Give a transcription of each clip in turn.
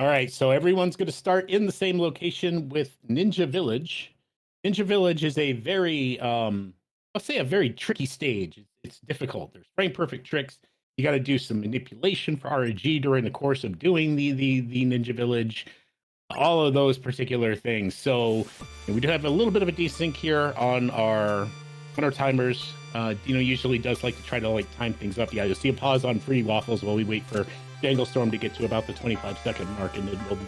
All right, so everyone's going to start in the same location with Ninja Village. Ninja Village is a very, I'll say a very tricky stage. It's difficult. There's frame perfect tricks. You got to do some manipulation for RNG during the course of doing the Ninja Village. All of those particular things. So we do have a little bit of a desync here on our timers. Dino usually does like to try to like time things up. Yeah, you'll see a pause on Free Waffles while we wait for Janglestorm to get to about the 25-second mark, and then we'll be.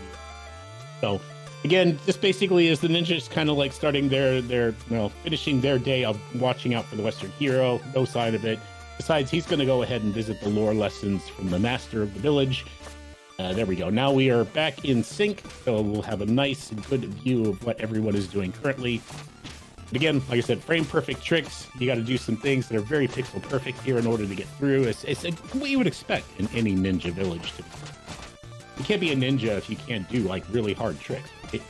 So again, this basically is the ninjas kind of like starting their finishing their day of watching out for the Western hero. No sign of it. Besides, he's going to go ahead and visit the lore lessons from the master of the village. There we go. Now we are back in sync, so we'll have a nice and good view of what everyone is doing currently. But again, like I said, frame perfect tricks. You got to do some things that are very pixel perfect here in order to get through. It's what you would expect in any ninja village to be. You can't be a ninja if you can't do like really hard tricks. Right?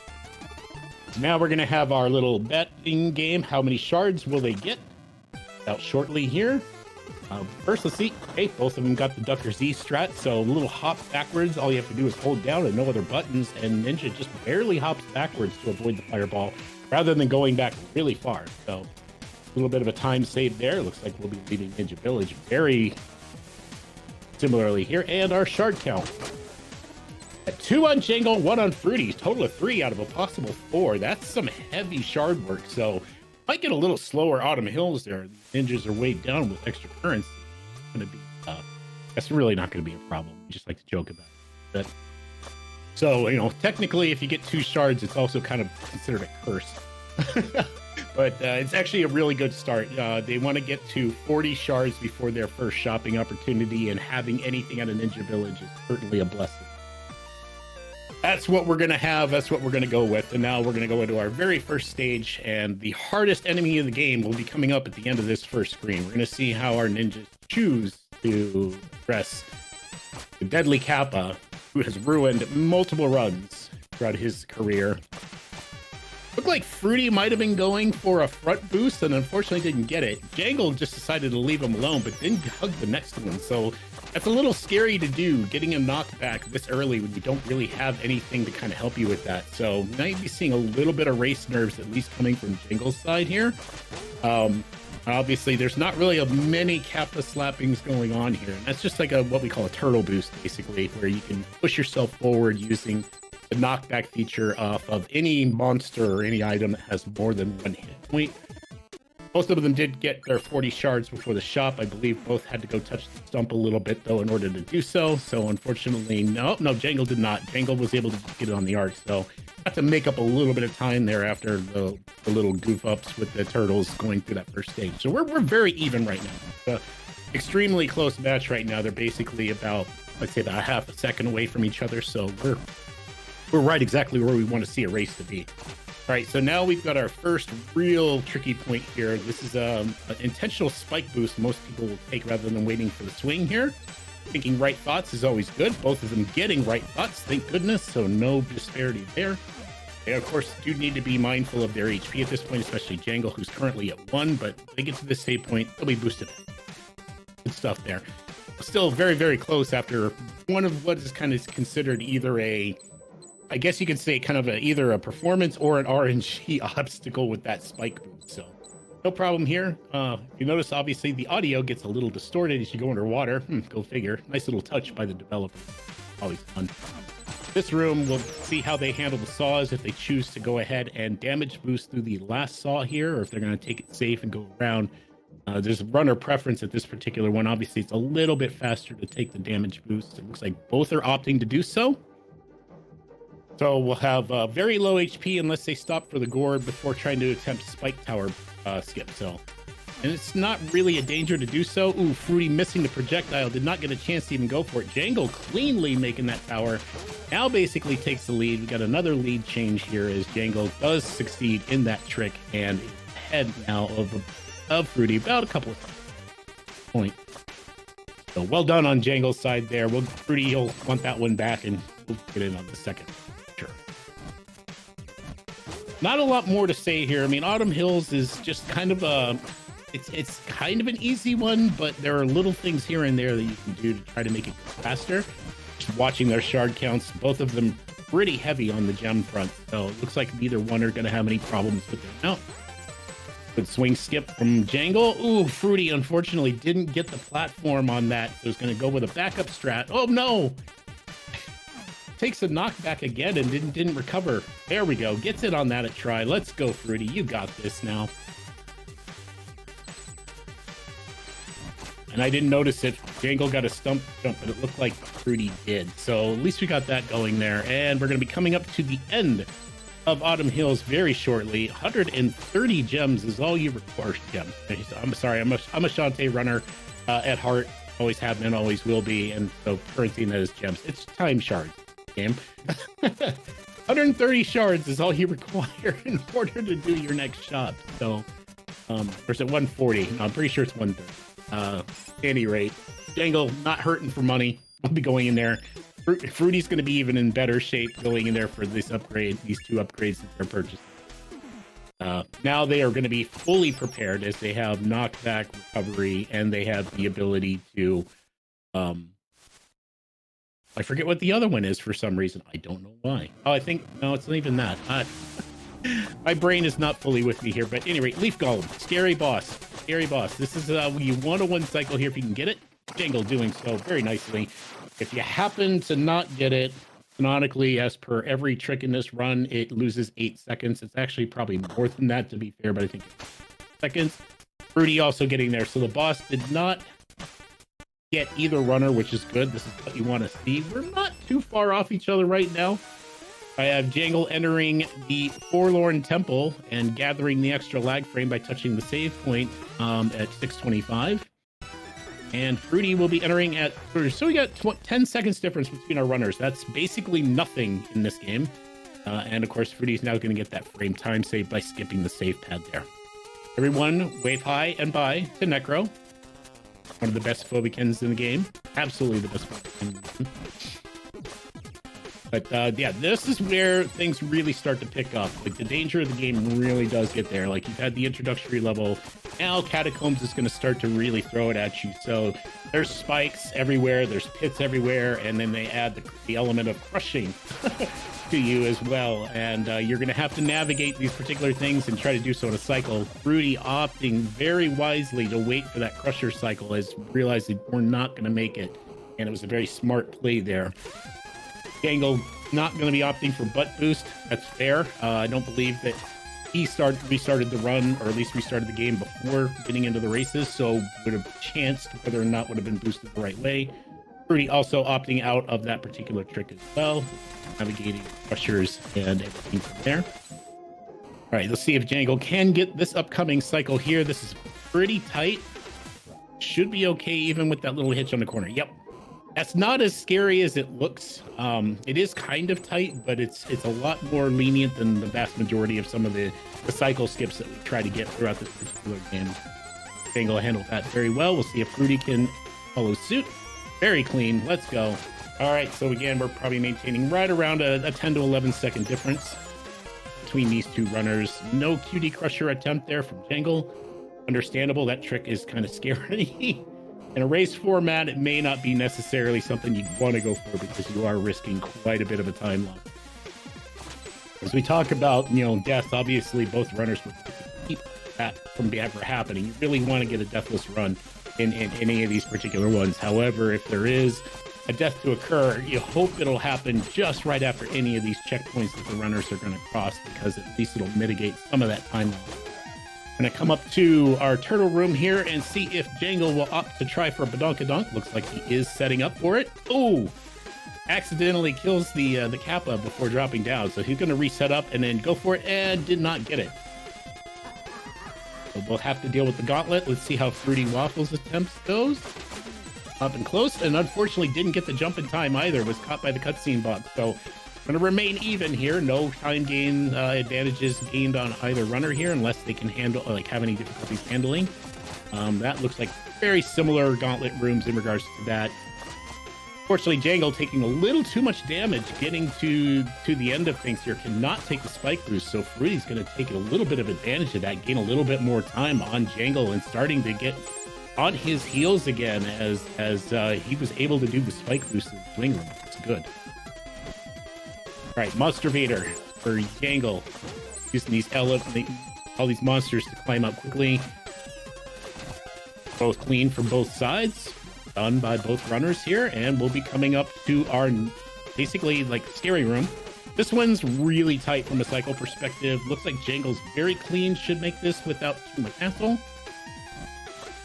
So now we're gonna have our little betting game. How many shards will they get? Out shortly here. First, let's see. Okay, both of them got the Ducker Z strat, so a little hop backwards. All you have to do is hold down and no other buttons, and Ninja just barely hops backwards to avoid the fireball, rather than going back really far. So a little bit of a time save there. Looks like we'll be leaving Ninja Village very similarly here. And our shard count. 2 on Jangle, 1 on Fruity. Total of 3 out of a possible 4. That's some heavy shard work. So might get a little slower Autumn Hills there. The ninjas are weighed down with extra currency. It's going to be, that's really not going to be a problem. We just like to joke about it. But, so, technically, if you get 2 shards, it's also kind of considered a curse. But it's actually a really good start. They want to get to 40 shards before their first shopping opportunity, and having anything at a Ninja Village is certainly a blessing. That's what we're going to have. That's what we're going to go with. And now we're going to go into our very first stage, and the hardest enemy of the game will be coming up at the end of this first screen. We're going to see how our ninjas choose to address the deadly Kappa, who has ruined multiple runs throughout his career. Looked like Fruity might have been going for a front boost and unfortunately didn't get it. Jangle just decided to leave him alone, but didn't hug the next one. So that's a little scary to do, getting a knockback this early when you don't really have anything to kind of help you with that. So now you'd be seeing a little bit of race nerves, at least coming from Jangle's side here. Obviously, there's not really many Kappa slappings going on here. And that's just like what we call a turtle boost, basically, where you can push yourself forward using the knockback feature off of any monster or any item that has more than 1 hit point. Most of them did get their 40 shards before the shop. I believe both had to go touch the stump a little bit, though, in order to do so. So, unfortunately, no, Jangle did not. Jangle was able to get it on the arc, so had to make up a little bit of time there after the little goof-ups with the turtles going through that first stage. So we're very even right now. It's an extremely close match right now. They're basically about, let's say, about half a second away from each other, so we're right exactly where we want to see a race to be. All right, so now we've got our first real tricky point here. This is an intentional spike boost most people will take rather than waiting for the swing here. Thinking right thoughts is always good. Both of them getting right thoughts, thank goodness, so no disparity there. They, of course, do need to be mindful of their HP at this point, especially Jangle, who's currently at 1, but when they get to this save point, they'll be boosted. Good stuff there. Still very, very close after one of what is kind of considered either I guess you could say kind of either a performance or an RNG obstacle with that spike boost. So no problem here. You notice, obviously, the audio gets a little distorted as you go underwater. Go figure. Nice little touch by the developer. Always fun. This room, we'll see how they handle the saws, if they choose to go ahead and damage boost through the last saw here, or if they're going to take it safe and go around. There's runner preference at this particular one. Obviously, it's a little bit faster to take the damage boost. It looks like both are opting to do so. So we'll have very low HP unless they stop for the gore before trying to attempt Spike Tower skip. So, and it's not really a danger to do so. Ooh, Fruity missing the projectile. Did not get a chance to even go for it. Jangle cleanly making that tower. Now basically takes the lead. We got another lead change here as Jangle does succeed in that trick and is ahead now of Fruity about a couple of points. So well done on Jangle's side there. Fruity, you'll want that one back, and we'll get in on the second. Sure. Not a lot more to say here. I mean, Autumn Hills is just kind of it's kind of an easy one, but there are little things here and there that you can do to try to make it faster. watching their shard counts. Both of them pretty heavy on the gem front, so it looks like neither one are going to have any problems with their mount. Good swing skip from Jangle. Ooh, Fruity unfortunately didn't get the platform on that, so he's going to go with a backup strat. Oh no! Takes a knockback again and didn't recover. There we go. Gets it on that at try. Let's go, Fruity. You got this now. And I didn't notice it. Jangle got a stump jump, but it looked like Fruity did. So at least we got that going there. And we're going to be coming up to the end of Autumn Hills very shortly. 130 gems is all you require. Gems. I'm sorry. I'm a Shantae runner at heart. Always have been, always will be. And so currency that is gems. It's time shards. Game. 130 shards is all you require in order to do your next shot. So, or is it 140? No, I'm pretty sure it's 130. Any rate, Jangle not hurting for money. We'll be going in there. Fruity's going to be even in better shape going in there for this upgrade, these two upgrades that they're purchasing. Now they are going to be fully prepared as they have knockback recovery and they have the ability to, I forget what the other one is for some reason. I don't know why. Oh, I think, no, it's not even that. My brain is not fully with me here, but anyway, Leaf Golem, scary boss. Scary boss. This is you want a one cycle here if you can get it. Jangle doing so very nicely. If you happen to not get it, canonically, as per every trick in this run, it loses 8 seconds. It's actually probably more than that, to be fair, but I think it's seconds. Fruity also getting there. So the boss did not get either runner, which is good. This is what you want to see. We're not too far off each other right now. I have Jangle entering the Forlorn Temple and gathering the extra lag frame by touching the save point at 625. And Fruity will be entering at... So we got 10 seconds difference between our runners. That's basically nothing in this game. And of course, Fruity is now going to get that frame time save by skipping the save pad there. Everyone, wave high and bye to Necro. One of the best Phobicans in the game. Absolutely the best Phobican in the game. But yeah, this is where things really start to pick up. Like the danger of the game really does get there. Like you've had the introductory level. Now Catacombs is going to start to really throw it at you. So there's spikes everywhere. There's pits everywhere. And then they add the element of crushing to you as well. And you're going to have to navigate these particular things and try to do so in a cycle. Fruity opting very wisely to wait for that crusher cycle as realizing we're not going to make it. And it was a very smart play there. Jangle not going to be opting for butt boost. That's fair. I don't believe that he restarted the run, or at least restarted the game before getting into the races, so would have chanced whether or not would have been boosted the right way. Fruity also opting out of that particular trick as well, navigating crushers and everything from there. All right, let's see if Jangle can get this upcoming cycle here. This is pretty tight. Should be okay even with that little hitch on the corner. Yep. That's not as scary as it looks. It is kind of tight, but it's a lot more lenient than the vast majority of some of the cycle skips that we try to get throughout this particular game. Jangle handled that very well. We'll see if Fruity can follow suit. Very clean. Let's go. All right, so again, we're probably maintaining right around a 10 to 11 second difference between these two runners. No QD Crusher attempt there from Jangle. Understandable. That trick is kind of scary. In a race format, it may not be necessarily something you'd want to go for because you are risking quite a bit of a time loss. As we talk about, death, obviously both runners would keep that from ever happening. You really want to get a deathless run in any of these particular ones. However, if there is a death to occur, you hope it'll happen just right after any of these checkpoints that the runners are going to cross, because at least it'll mitigate some of that time loss. I'm going to come up to our turtle room here and see if Jangle will opt to try for a badonkadonk. Looks like he is setting up for it. Oh, accidentally kills the Kappa before dropping down. So he's going to reset up and then go for it, and did not get it. So we'll have to deal with the gauntlet. Let's see how Fruity Waffles attempts goes. Up and close, and unfortunately didn't get the jump in time either. Was caught by the cutscene box. So going to remain even here. No time gain advantages gained on either runner here, unless they can handle, have any difficulties handling. That looks like very similar gauntlet rooms in regards to that. Fortunately, Jangle taking a little too much damage getting to the end of things here. Cannot take the spike boost, so Fruity's going to take a little bit of advantage of that, gain a little bit more time on Jangle, and starting to get on his heels again as he was able to do the spike boost in the swing room. It's good. All right, Monster Vader for Jangle. Using these all these monsters to climb up quickly. Both clean from both sides. Done by both runners here, and we'll be coming up to our basically like scary room. This one's really tight from a cycle perspective. Looks like Jangle's very clean, should make this without too much hassle.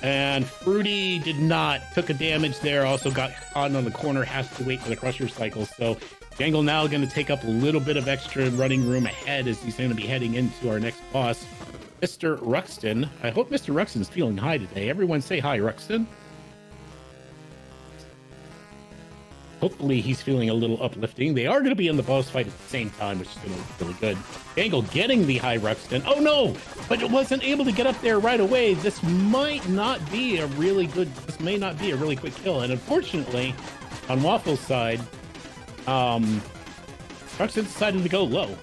And Fruity did not, took a damage there, also got caught on the corner, has to wait for the Crusher cycle. So Jangle now going to take up a little bit of extra running room ahead as he's going to be heading into our next boss, Mr. Ruxton. I hope Mr. Ruxton's feeling high today. Everyone say hi, Ruxton. Hopefully he's feeling a little uplifting. They are going to be in the boss fight at the same time, which is going to look really good. Jangle getting the high Ruxton. Oh no! But it wasn't able to get up there right away. This might not be a really good, this may not be a really quick kill. And unfortunately, on Waffles' side, Ruxton decided to go low.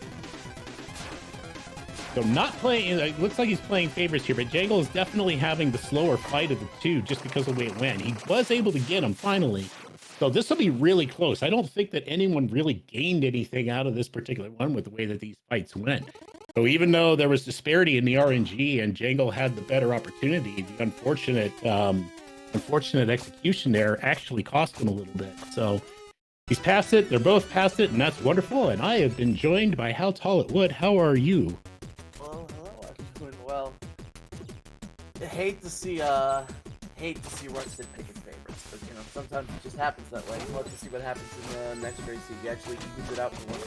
So not playing, it looks like he's playing favorites here, but Jangle is definitely having the slower fight of the two just because of the way it went. He was able to get him finally. So this will be really close. I don't think that anyone really gained anything out of this particular one with the way that these fights went. So even though there was disparity in the RNG and Jangle had the better opportunity, the unfortunate execution there actually cost him a little bit. So he's past it. They're both past it, and that's wonderful. And I have been joined by How Tall It Would. How are you? Well, hello. I'm doing well. I hate to see Ruxton picking favorites, but you know, sometimes it just happens that way. We'll have to see what happens in the next race if he actually evens it out for once.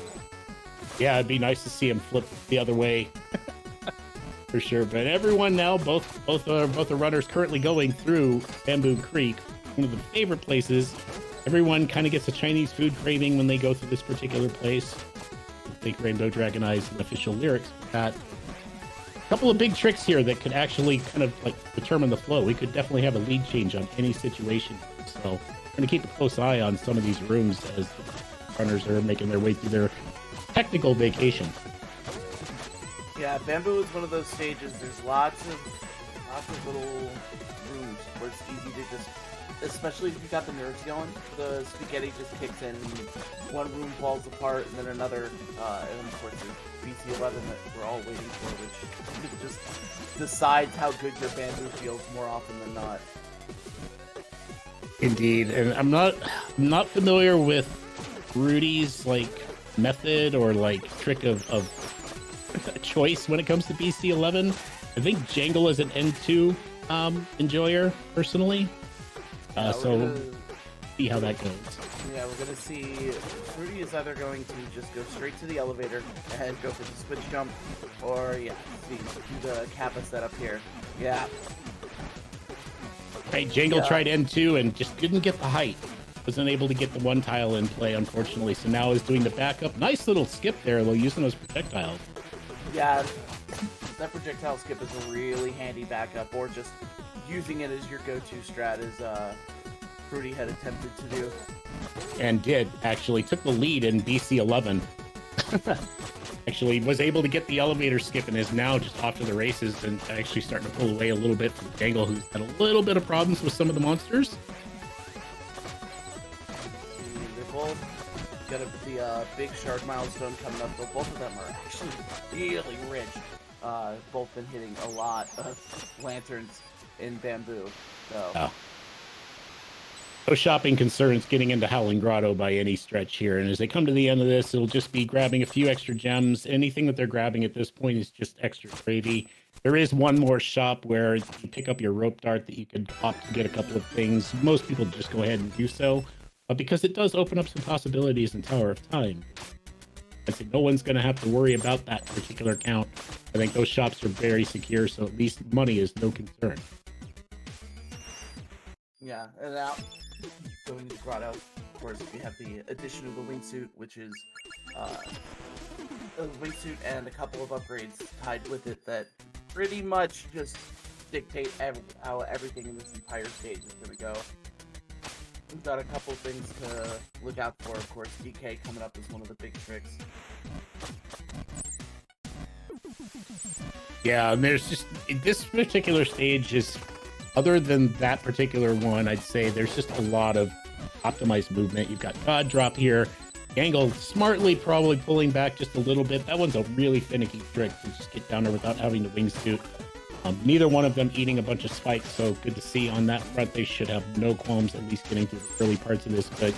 Yeah, it'd be nice to see him flip the other way. For sure. But everyone now, both the runners currently going through Bamboo Creek, one of the favorite places. Everyone kind of gets a Chinese food craving when they go through this particular place. I think Rainbow Dragon Eye's an official lyrics for that. A couple of big tricks here that could actually kind of like determine the flow. We could definitely have a lead change on any situation. So we're going to keep a close eye on some of these rooms as the runners are making their way through their technical vacation. Yeah, Bamboo is one of those stages. There's lots of little rooms where it's easy to just, especially if you got the nerves going, the spaghetti just kicks in, one room falls apart, and then another, and then of course there's BC11 that we're all waiting for, which just decides how good your Bamboo feels more often than not. Indeed, and I'm not familiar with Rudy's like method or like trick of choice when it comes to BC11. I think Jangle is an N2 enjoyer personally. So see how that goes. Yeah, we're gonna see Rudy is either going to just go straight to the elevator and go for the switch jump, or yeah, do the Kappa setup here. Yeah. Right, Jangle tried N2 and just didn't get the height. Wasn't able to get the one tile in play, unfortunately. So now is doing the backup. Nice little skip there, though, using those projectiles. Yeah, that projectile skip is a really handy backup, or just using it as your go-to strat, as Fruity had attempted to do. And did, actually. Took the lead in BC11. Actually was able to get the elevator skip and is now just off to the races and actually starting to pull away a little bit from Jangle, who's had a little bit of problems with some of the monsters. They're both got the big shard milestone coming up, but both of them are actually really rich. Both been hitting a lot of lanterns in Bamboo. So. Oh. No shopping concerns getting into Howling Grotto by any stretch here. And as they come to the end of this, it'll just be grabbing a few extra gems. Anything that they're grabbing at this point is just extra gravy. There is one more shop where you pick up your rope dart that you could opt to get a couple of things. Most people just go ahead and do so, because it does open up some possibilities in Tower of Time. I think no one's going to have to worry about that particular count. I think those shops are very secure, so at least money is no concern. Yeah, and now going to the grotto, of course, we have the addition of the wingsuit, which is a wingsuit and a couple of upgrades tied with it that pretty much just dictate how everything in this entire stage is going to go. We've got a couple things to look out for, of course. DK coming up is one of the big tricks. Yeah, and there's just, this particular stage is, other than that particular one, I'd say there's just a lot of optimized movement. You've got God Drop here. Jangle smartly probably pulling back just a little bit. That one's a really finicky trick to just get down there without having the wingsuit. Neither one of them eating a bunch of spikes, so good to see on that front. They should have no qualms, at least getting through the early parts of this. But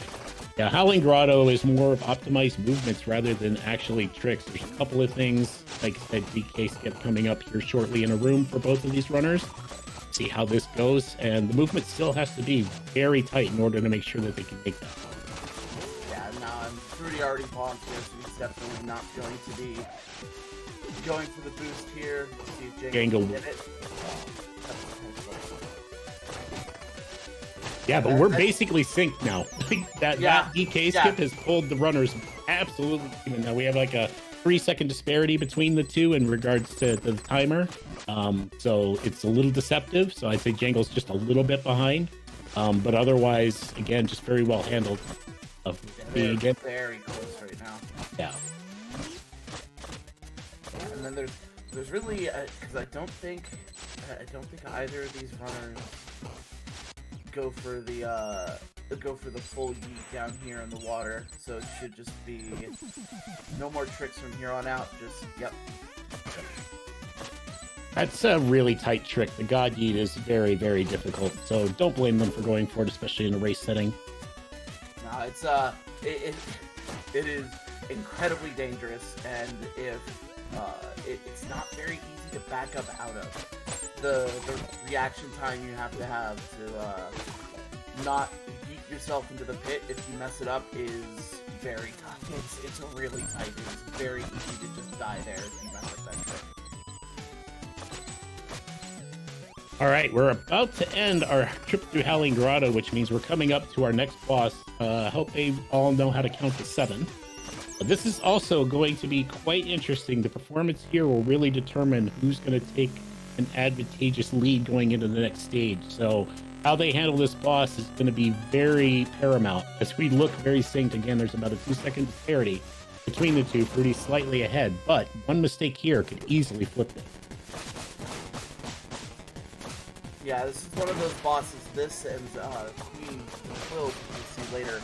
yeah, Howling Grotto is more of optimized movements rather than actually tricks. There's a couple of things, like I said, DK skip coming up here shortly in a room for both of these runners. See how this goes, and the movement still has to be very tight in order to make sure that they can make that. Yeah, no, Fruity already bombed here, so he's definitely not going to be going for the boost here. Let's see if Jangle can get it. Yeah, but we're basically synced now. that DK skip has pulled the runners absolutely even. Now we have like a 3-second disparity between the two in regards to the timer. So it's a little deceptive. So I'd say Jangle's just a little bit behind. But otherwise, again, just very well handled. They're very close right now. Yeah. And then there's really because I don't think either of these runners go for the full yeet down here in the water. So it should just be no more tricks from here on out. Just yep. That's a really tight trick. The God Yeet is very, very difficult. So don't blame them for going for it, especially in a race setting. No, it's it is incredibly dangerous, and if it's not very easy to back up out of. The reaction time you have to not yeet yourself into the pit if you mess it up is very tough. It's really tight. It's very easy to just die there if you mess up that trick. All right, we're about to end our trip through Howling Grotto, which means we're coming up to our next boss. I hope they all know how to count to 7. But this is also going to be quite interesting. The performance here will really determine who's going to take an advantageous lead going into the next stage. So how they handle this boss is going to be very paramount. As we look very synced, again, there's about a 2-second disparity between the two. Fruity slightly ahead, but one mistake here could easily flip it. Yeah, this is one of those bosses, this and Queen Quill, we'll see later,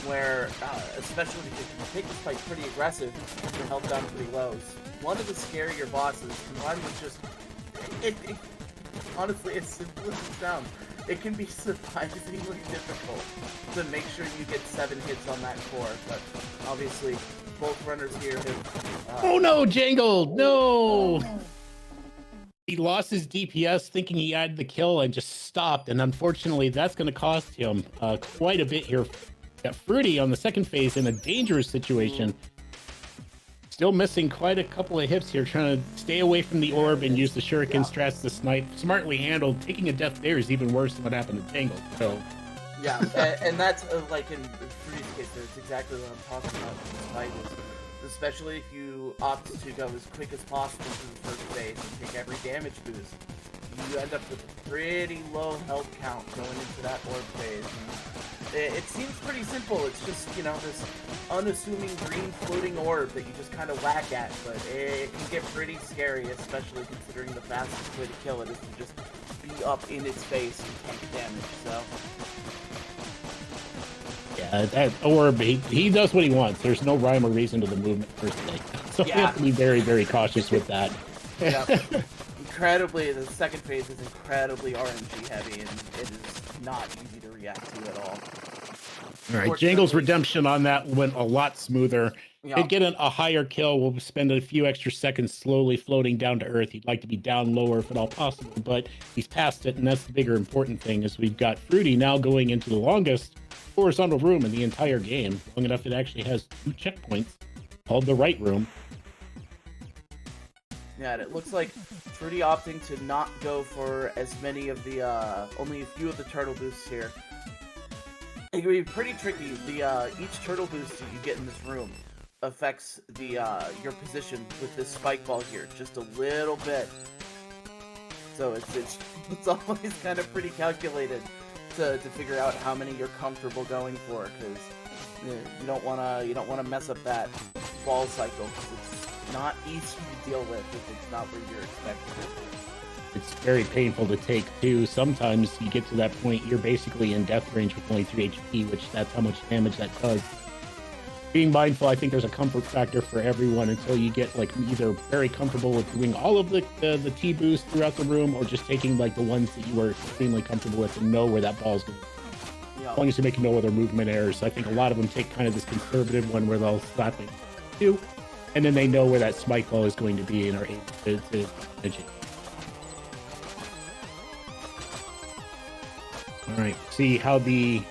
where, especially if you take this fight pretty aggressive, keep your health down pretty low. It's one of the scarier bosses, combined with just, honestly, as simple as it sounds, it can be surprisingly difficult to make sure you get 7 hits on that core, but obviously, both runners here have... oh no, Jangle! No! He lost his DPS thinking he had the kill and just stopped, and unfortunately that's going to cost him quite a bit here. Got Fruity on the second phase in a dangerous situation. Still missing quite a couple of hits here, trying to stay away from the orb and use the shuriken strats to snipe. Smartly handled. Taking a death there is even worse than what happened to Jangle. So yeah, and that's like in Fruity's case, that's exactly what I'm talking about in this fight is, especially if you opt to go as quick as possible to the first phase and take every damage boost, you end up with a pretty low health count going into that orb phase. And it seems pretty simple. It's just, you know, this unassuming green floating orb that you just kind of whack at, but it can get pretty scary, especially considering the fastest way to kill it is to just be up in its face and take damage, so... yeah, that orb, he does what he wants. There's no rhyme or reason to the movement per se. So we have to be very, very cautious with that. Yep. Incredibly, the second phase is incredibly RNG heavy, and it is not easy to react to at all. All right, Jangle's redemption on that went a lot smoother. Yep. He'd get a higher kill. We'll spend a few extra seconds slowly floating down to Earth. He'd like to be down lower if at all possible, but he's past it, and that's the bigger important thing, is we've got Fruity now going into the longest horizontal room in the entire game, long enough it actually has 2 checkpoints called the right room. Yeah, and it looks like Fruity opting to not go for as many of the, only a few of the turtle boosts here. It can be pretty tricky. Each turtle boost that you get in this room affects your position with this spike ball here just a little bit. So it's always kind of pretty calculated to figure out how many you're comfortable going for, because you don't wanna mess up that ball cycle, because it's not easy to deal with if it's not where you're expecting it. it's very painful to take too. Sometimes you get to that point, you're basically in death range with only 3 HP, which that's how much damage that does. Being mindful, I think there's a comfort factor for everyone until you get like either very comfortable with doing all of the T boost throughout the room, or just taking like the ones that you were extremely comfortable with and know where that ball's going. As long as you make no other movement errors. I think a lot of them take kind of this conservative one where they'll slap it too, and then they know where that spike ball is going to be and are able to manage it. All right, see how the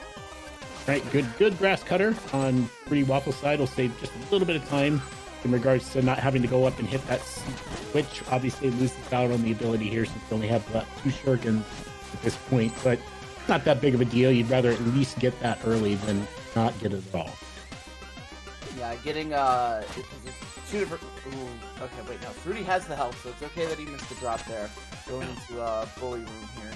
good grass cutter on Fruity Waffles side will save just a little bit of time in regards to not having to go up and hit that switch. Obviously loses out on the ability here since we only have 2 shurikens at this point, but not that big of a deal. You'd rather at least get that early than not get it at all. Yeah, getting it's 2 different. Ooh, okay, wait, no. Fruity has the health, so it's okay that he missed the drop there. Going into bully room here.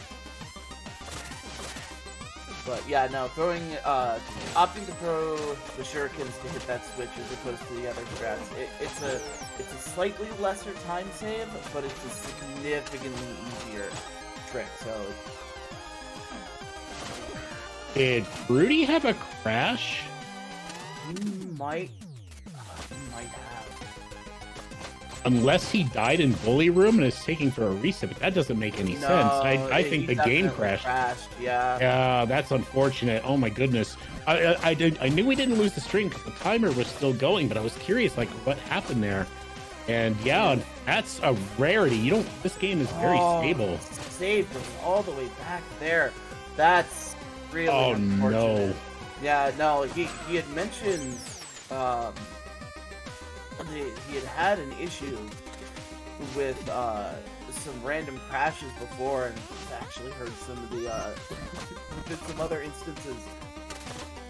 But yeah, no, opting to throw the shurikens to hit that switch as opposed to the other strats. It's a slightly lesser time save, but it's a significantly easier trick. So. Did Fruity have a crash? He might have. Unless he died in bully room and is taking for a reset, but that doesn't make any sense. I think the game crashed. Yeah, that's unfortunate. Oh my goodness. I knew we didn't lose the stream because the timer was still going, but I was curious like what happened there. And yeah, that's a rarity. This game is very stable. Saved us all the way back there. That's really unfortunate. No. Yeah, no, he had mentioned he had an issue with some random crashes before, and actually heard some of the some other instances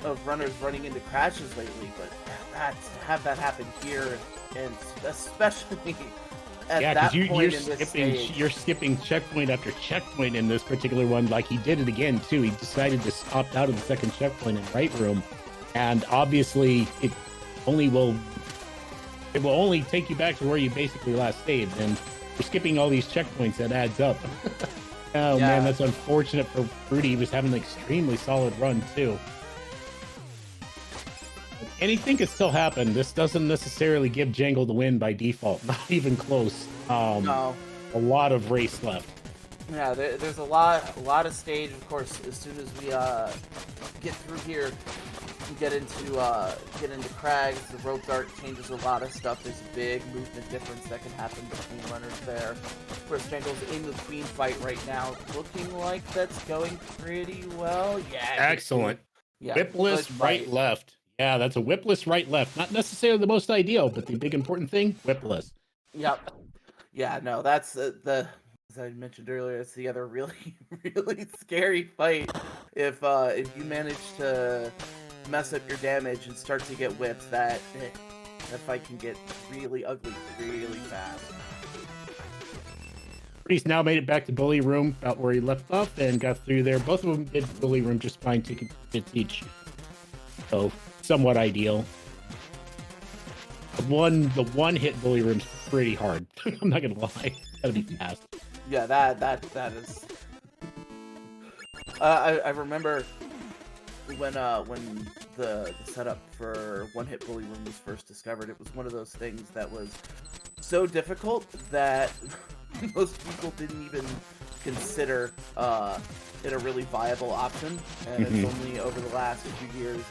of runners running into crashes lately. But have that happen here, and especially at that point in this stage. You're skipping checkpoint after checkpoint in this particular one. Like he did it again too. He decided to opt out of the second checkpoint in right room, and obviously it will only take you back to where you basically last saved, and you're skipping all these checkpoints. That adds up. Man, that's unfortunate for Fruity. He was having an extremely solid run too. Anything could still happen. This doesn't necessarily give Jangle the win by default. Not even close. No. A lot of race left. Yeah, there's a lot of stage. Of course, as soon as we get through here, get into crags, the rope dart changes a lot of stuff. There's a big movement difference that can happen between runners there. Of course, Jangle's in the queen fight right now, looking like that's going pretty well. Yeah. Excellent. Yeah. Whipless right left. Yeah, that's a whipless right left. Not necessarily the most ideal, but the big important thing, whipless. Yep. Yeah, no, that's as I mentioned earlier, it's the other really, really scary fight. If you manage to mess up your damage and start to get whipped, that fight can get really ugly really fast. He's now made it back to bully room, about where he left off, and got through there. Both of them did bully room just fine, taking hits each. So somewhat ideal. The one hit bully room's pretty hard. I'm not gonna lie. Gotta be fast. Yeah, that is. I remember when the setup for one hit bully room was first discovered. It was one of those things that was so difficult that most people didn't even consider it a really viable option. And it's only over the last few years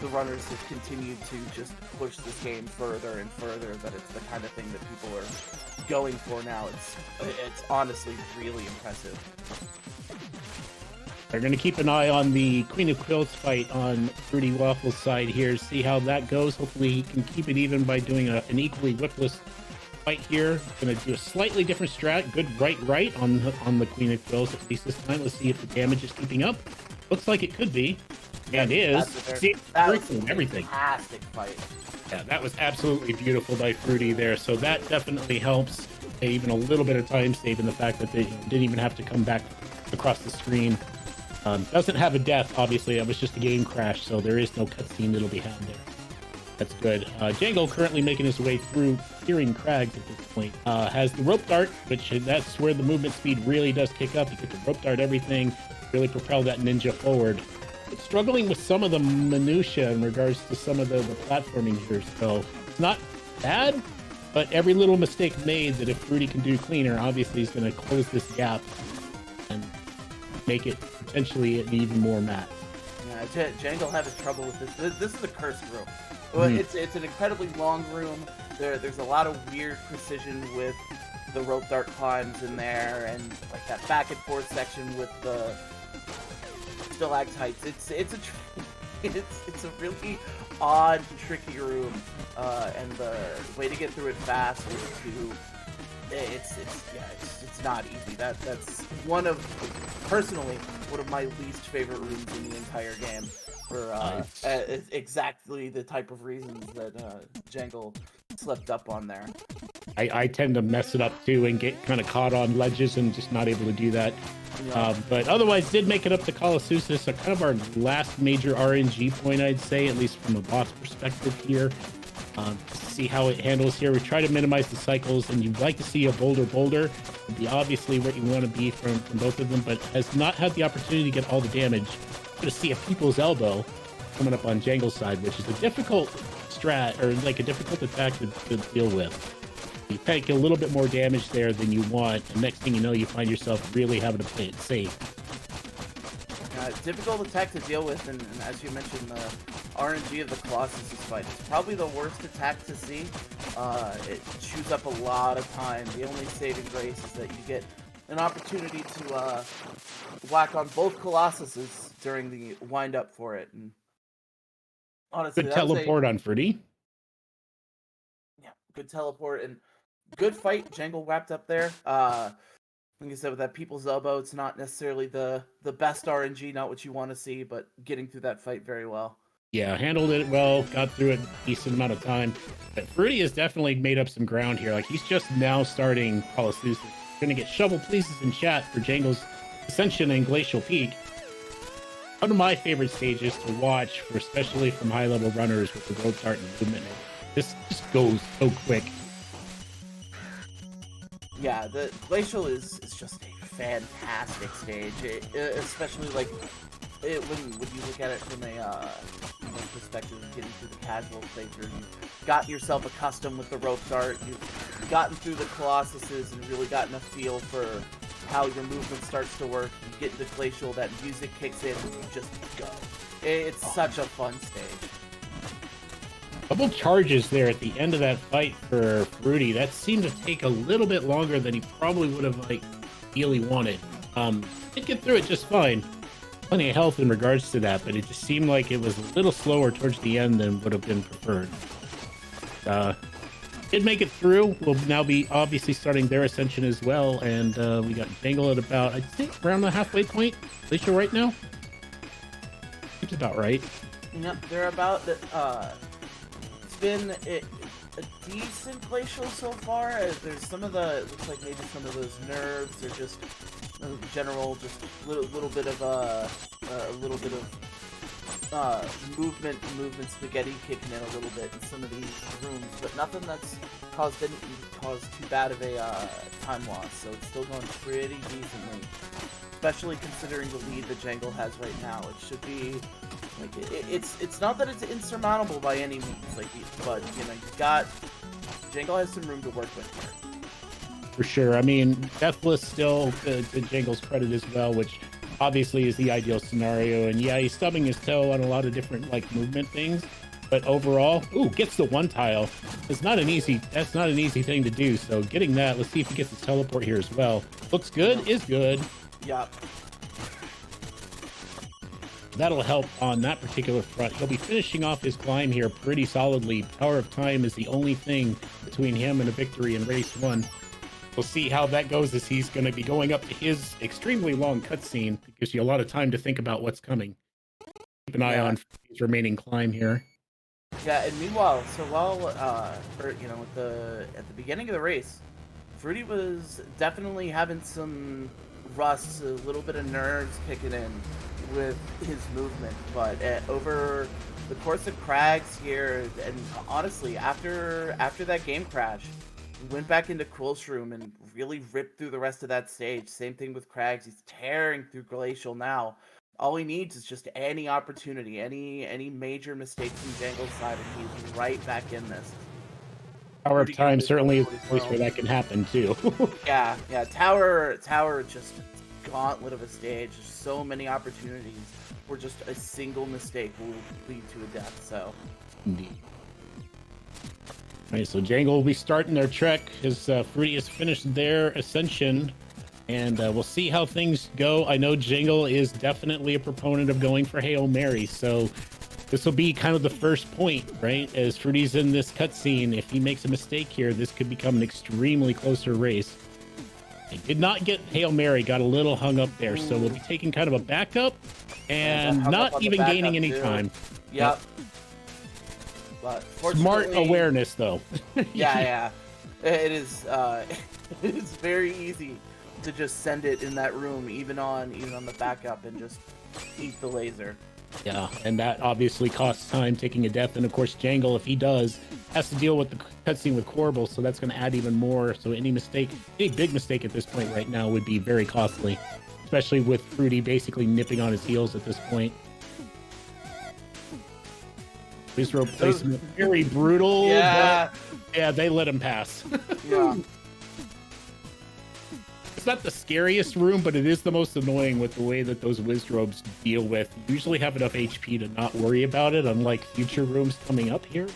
the runners have continued to just push this game further and further, that it's the kind of thing that people are going for now. It's honestly really impressive. They're going to keep an eye on the Queen of Quilts fight on Fruity Waffles' side here, see how that goes. Hopefully he can keep it even by doing an equally whipless fight here. Going to do a slightly different strat. Good right on the Queen of Quilts, at least this time. Let's see if the damage is keeping up. Looks like it could be. And is. See, everything. Fantastic fight. Yeah, that was absolutely beautiful by Fruity there. So that definitely helps. Even a little bit of time save in the fact that they didn't even have to come back across the screen. Doesn't have a death, obviously. That was just a game crash, so there is no cutscene that'll be had there. That's good. Jangle currently making his way through clearing crags at this point. Has the rope dart, which that's where the movement speed really does kick up. You get the rope dart everything, really propel that ninja forward. But struggling with some of the minutia in regards to some of the platforming here. So it's not bad, but every little mistake made that if Fruity can do cleaner, obviously he's going to close this gap and make it potentially an even more match. Yeah, Jangle having trouble with this. This is a cursed room. Well, it's an incredibly long room. There's a lot of weird precision with the rope dart climbs in there, and like that back and forth section with the stalactites. It's a really odd, tricky room, and the way to get through it fast is to. It's not easy. That's personally one of my least favorite rooms in the entire game. For exactly the type of reasons that Jangle slipped up on there. I tend to mess it up too and get kind of caught on ledges and just not able to do that. Yeah. But otherwise, did make it up to Colossus. So kind of our last major RNG point, I'd say, at least from a boss perspective here. See how it handles here. We try to minimize the cycles, and you'd like to see a boulder would be obviously what you want to be from both of them, but has not had the opportunity to get all the damage. To see a people's elbow coming up on Jangle's side, which is a difficult strat, or like a difficult attack to deal with. You take a little bit more damage there than you want, and next thing you know, you find yourself really having to play it safe. Difficult attack to deal with, and as you mentioned, the RNG of the Colossus fight is probably the worst attack to see. It chews up a lot of time. The only saving grace is that you get an opportunity to whack on both Colossuses during the wind up for it. And honestly, good teleport on Fruity. Yeah, good teleport and good fight. Jangle wrapped up there. Like I said, with that people's elbow, it's not necessarily the best RNG, not what you want to see, but getting through that fight very well. Yeah, handled it well, got through it a decent amount of time. But Fruity has definitely made up some ground here. Like, he's just now starting Colossus. Gonna get shovel pleases in chat for Jangle's Ascension and Glacial Peak. One of my favorite stages to watch, for especially from high-level runners with the rope dart and movement. This just goes so quick. Yeah, the Glacial is just a fantastic stage, especially like when you look at it from a perspective of getting through the casual playthrough. You've got yourself accustomed with the rope dart. You've gotten through the Colossuses and really gotten a feel for how your movement starts to work. You get into Glacial, that music kicks in, and you just go. It's such a fun stage. Couple charges there at the end of that fight for Fruity. That seemed to take a little bit longer than he probably would have ideally wanted. Did get through it just fine. Plenty of health in regards to that, but it just seemed like it was a little slower towards the end than would have been preferred. Did make it through. We'll now be obviously starting their ascension as well, and we got Jangle at about, I think, around the halfway point. Glacial right now? Seems about right. Yep, they're about the, it's been a decent Glacial so far. There's some of the, looks like maybe some of those nerves, or just general, just little bit of movement spaghetti kicking in a little bit in some of these rooms, but nothing that's caused too bad of a time loss. So it's still going pretty decently, especially considering the lead that Jangle has right now. It should be like it's not that it's insurmountable by any means, but you know, Jangle has some room to work with here. For sure. I mean, Deathless still to Jangle's credit as well, which obviously is the ideal scenario. And yeah, he's stubbing his toe on a lot of different movement things, but overall, gets the one tile. That's not an easy thing to do. So getting that, let's see if he gets his teleport here as well. Looks good, is good. Yep. That'll help on that particular front. He'll be finishing off his climb here pretty solidly. Power of Time is the only thing between him and a victory in race 1. We'll see how that goes, as he's going to be going up to his extremely long cutscene. It gives you a lot of time to think about what's coming. Keep an eye on his remaining climb here. Yeah, and meanwhile, so while at the beginning of the race, Fruity was definitely having some rust, a little bit of nerves kicking in with his movement, but over the course of Crags here, and honestly, after that game crash, he went back into Cool's room and really ripped through the rest of that stage. Same thing with Crags. He's tearing through Glacial now. All he needs is just any opportunity, any major mistakes from Jangle's side, and he's right back in this. Tower of Time certainly is a place where that can happen too. Yeah, Tower just gauntlet of a stage. There's so many opportunities where just a single mistake will lead to a death. So, indeed. All right, so Jangle will be starting their trek as Fruity has finished their ascension, and we'll see how things go. I know Jangle is definitely a proponent of going for Hail Mary, so this will be kind of the first point, right? As Fruity's in this cutscene, if he makes a mistake here, this could become an extremely closer race. He did not get Hail Mary, got a little hung up there, so we'll be taking kind of a backup and not even gaining any time. Yep. But smart awareness, though. yeah. It is. It is very easy to just send it in that room, even on the backup, and just eat the laser. Yeah, and that obviously costs time, taking a death, and of course Jangle, if he does, has to deal with the cutscene with Corbel, so that's going to add even more. So any big mistake at this point right now would be very costly, especially with Fruity basically nipping on his heels at this point. Wizrobe placement, very brutal. Yeah. Yeah, they let him pass. Yeah. It's not the scariest room, but it is the most annoying with the way that those Wizrobes deal with. You usually have enough HP to not worry about it, unlike future rooms coming up here.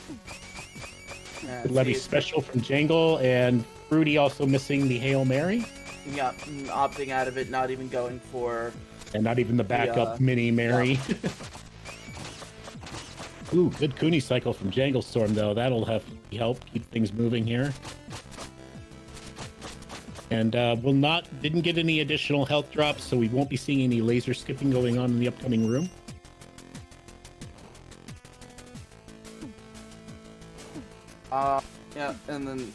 Levy special from Jangle, and Fruity also missing the Hail Mary. Yeah, opting out of it, not even going for... And not even the backup mini Mary. Yeah. Ooh, good Kuni cycle from Janglestorm, though. That'll help keep things moving here. And didn't get any additional health drops, so we won't be seeing any laser skipping going on in the upcoming room. Yeah, and then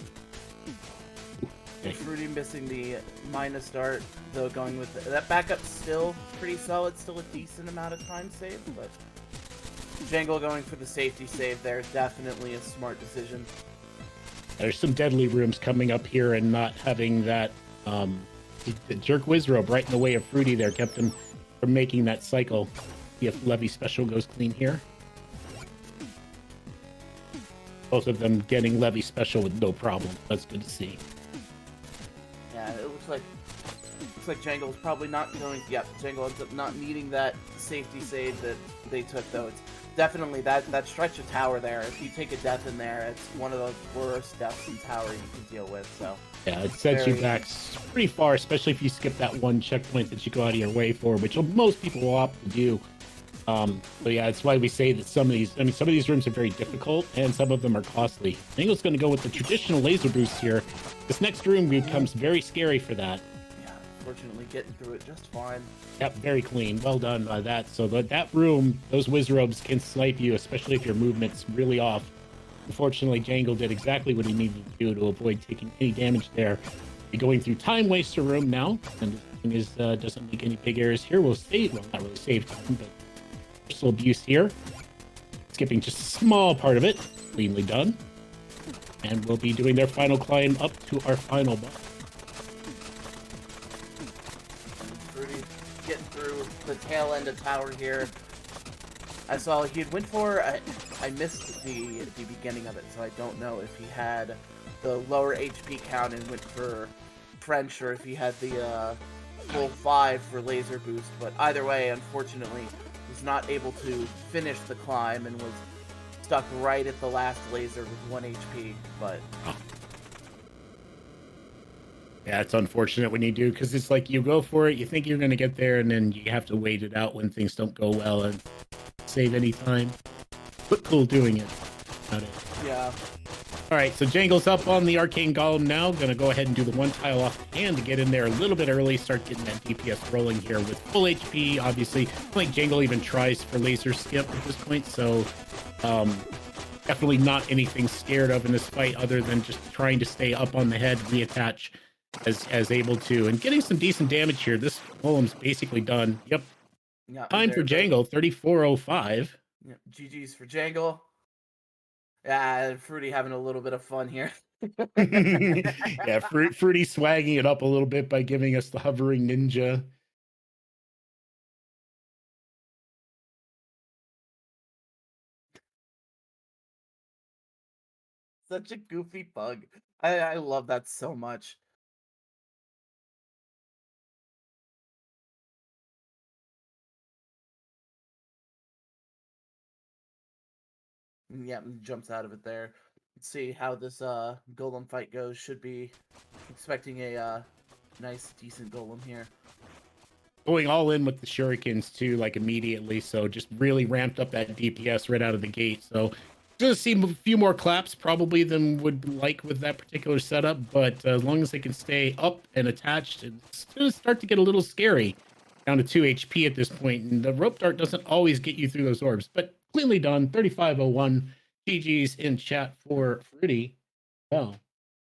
Fruity missing the minus start, though going with that backup still pretty solid, still a decent amount of time saved, but Jangle going for the safety save there, definitely a smart decision. There's some deadly rooms coming up here, and not having that the jerk Wizrobe right in the way of Fruity there kept him from making that cycle. See if Levy special goes clean here. Both of them getting Levy special with no problem. That's good to see. Yeah, it looks like Jangle's probably not going. Yep, Jangle ends up not needing that safety save that they took, though. It's definitely that stretch of tower there. If you take a death in there, it's one of the worst deaths in tower you can deal with. So yeah, it sets you back pretty far, especially if you skip that one checkpoint that you go out of your way for, which most people will opt to do. But yeah, that's why we say that some of these rooms are very difficult, and some of them are costly. Jangle's going to go with the traditional laser boost here. This next room becomes very scary for that. Yeah, fortunately getting through it just fine. Yep, very clean. Well done by that. So that room, those Wizrobes can snipe you, especially if your movement's really off. Unfortunately, Jangle did exactly what he needed to do to avoid taking any damage there. We're going through Time Waster room now, and the thing is, doesn't make any big errors here. We'll save, well, not really save time, but personal abuse here. Skipping just a small part of it. Cleanly done. And we'll be doing their final climb up to our final boss. Fruity getting through the tail end of tower here. I saw he went for... I missed the beginning of it, so I don't know if he had the lower HP count and went for French, or if he had the full 5 for laser boost. But either way, unfortunately, was not able to finish the climb and was stuck right at the last laser with 1 HP. But yeah, it's unfortunate when you do, because it's like you go for it, you think you're going to get there, and then you have to wait it out when things don't go well and save any time. But cool doing it. Not it. Yeah. All right, so Jangle's up on the Arcane Golem now. Going to go ahead and do the one tile off the hand to get in there a little bit early, start getting that DPS rolling here with full HP. Obviously, I don't think Jangle even tries for laser skip at this point, so definitely not anything scared of in this fight other than just trying to stay up on the head, reattach as able to, and getting some decent damage here. This golem's basically done. Yep. Yeah, Time for Jangle, 34:05. Yeah, GG's for Jangle. Yeah, Fruity having a little bit of fun here. Yeah, Fruity swagging it up a little bit by giving us the hovering ninja. Such a goofy bug. I love that so much. Yeah, jumps out of it there. Let's see how this golem fight goes. Should be expecting a nice, decent golem here. Going all in with the shurikens too, like immediately. So just really ramped up that DPS right out of the gate. So gonna see a few more claps probably than would like with that particular setup, but as long as they can stay up and attached, it's gonna start to get a little scary. Down to 2 HP at this point, and the rope dart doesn't always get you through those orbs, but cleanly done. 3501. GG's in chat for Fruity. Well,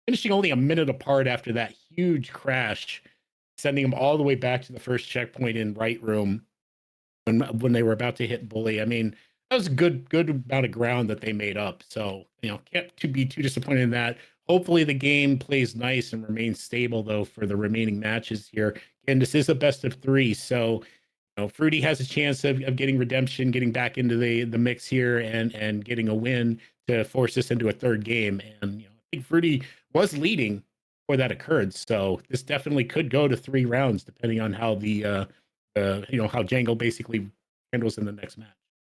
finishing only a minute apart after that huge crash, sending them all the way back to the first checkpoint in right room when they were about to hit Bully. I mean, that was a good amount of ground that they made up. So, can't be too disappointed in that. Hopefully the game plays nice and remains stable though for the remaining matches here. And this is a best of 3, so Fruity has a chance of getting redemption, getting back into the mix here, and getting a win to force this into a third game. And I think Fruity was leading before that occurred, so this definitely could go to 3 rounds depending on how the how Jangle basically handles in the next match.